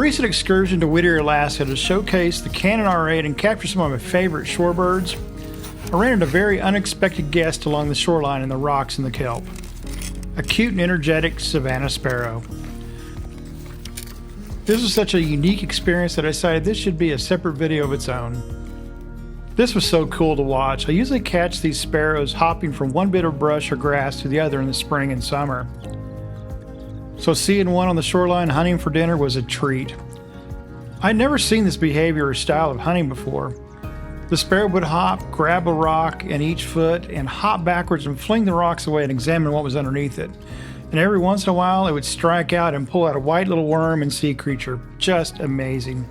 recent excursion to Whittier, Alaska to showcase the Canon R8 and capture some of my favorite shorebirds, I ran into a very unexpected guest along the shoreline in the rocks and the kelp. A cute and energetic savanna sparrow. This was such a unique experience that I decided this should be a separate video of its own. This was so cool to watch. I usually catch these sparrows hopping from one bit of brush or grass to the other in the spring and summer. So seeing one on the shoreline hunting for dinner was a treat. I'd never seen this behavior or style of hunting before. The sparrow would hop, grab a rock in each foot, and hop backwards and fling the rocks away and examine what was underneath it. And every once in a while, it would strike out and pull out a white little worm and sea creature. Just amazing.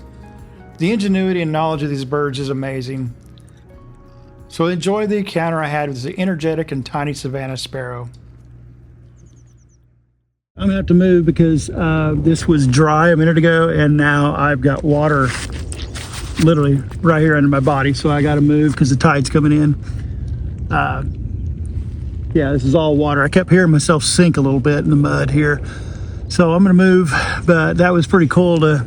The ingenuity and knowledge of these birds is amazing. So enjoy the encounter I had with the energetic and tiny savanna sparrow. I'm gonna have to move because this was dry a minute ago, and now I've got water literally right here under my body, so I got to move because the tide's coming in. Yeah, this is all water. I kept hearing myself sink a little bit in the mud here, so I'm gonna move. But that was pretty cool to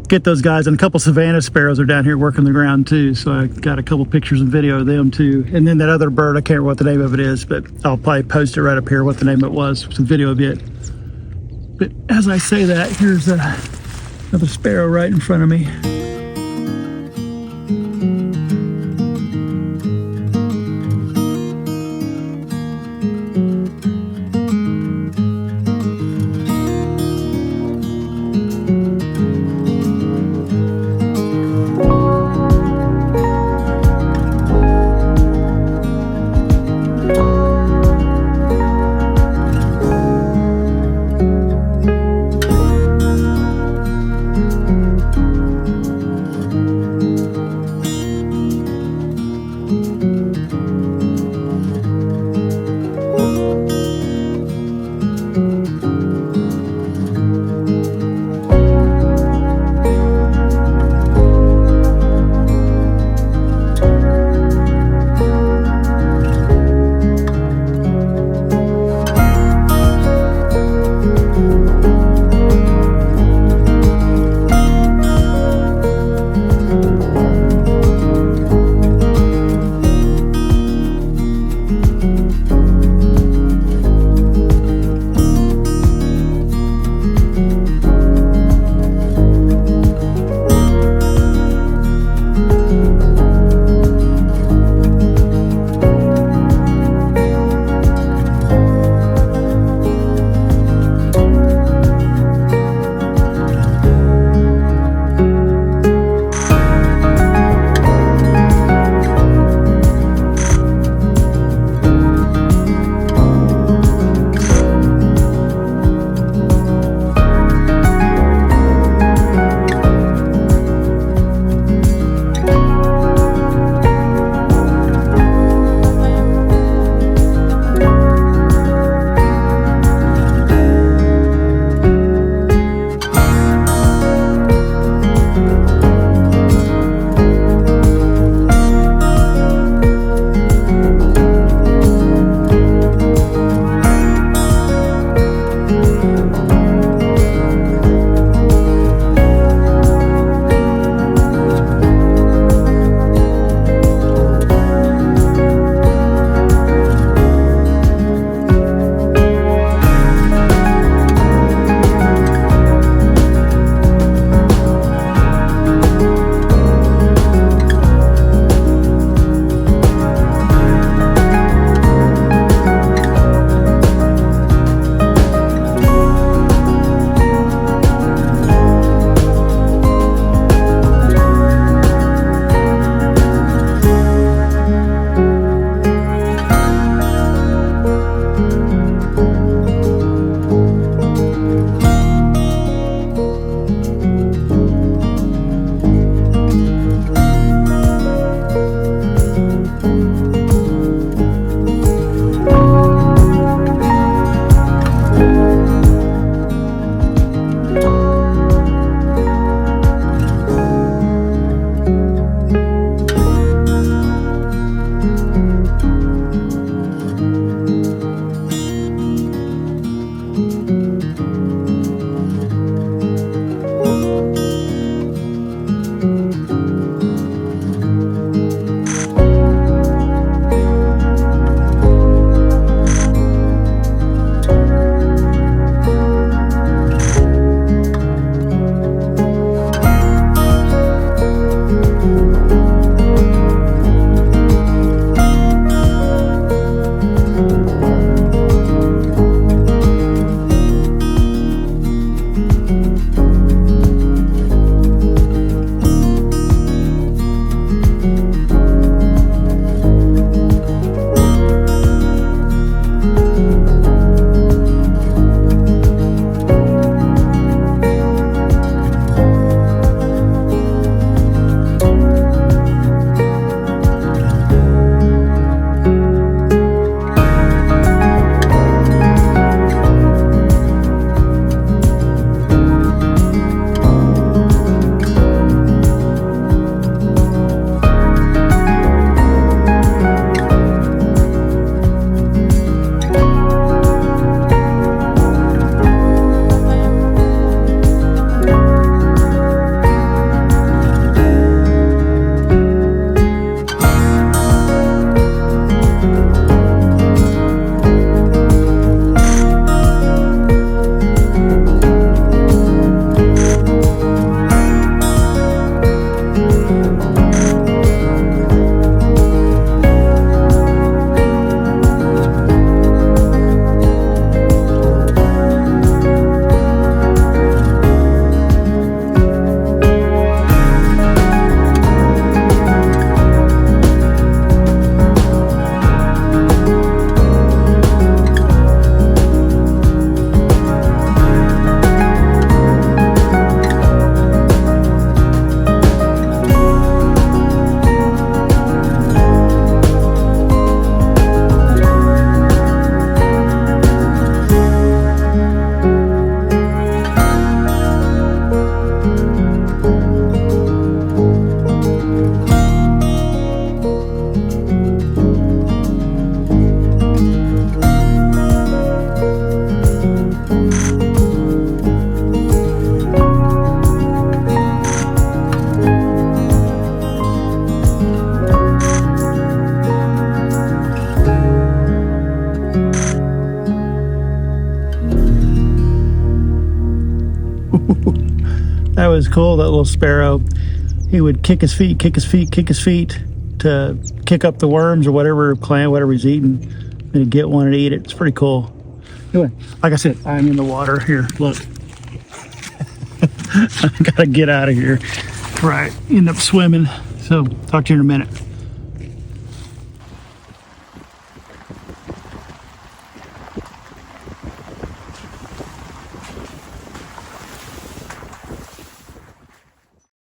get those guys, and a couple savanna sparrows are down here working the ground too, so I got a couple pictures and video of them too. And then that other bird, I can't remember what the name of it is, but I'll probably post it right up here what the name of it was, some video of it. But as I say that, here's another sparrow right in front of me. That was cool, that little sparrow. He would kick his feet to kick up the worms or whatever plant, whatever he's eating, and he'd get one and eat it. It's pretty cool. Anyway, like I said, I'm in the water here. Look. I gotta get out of here before I end up swimming. So talk to you in a minute.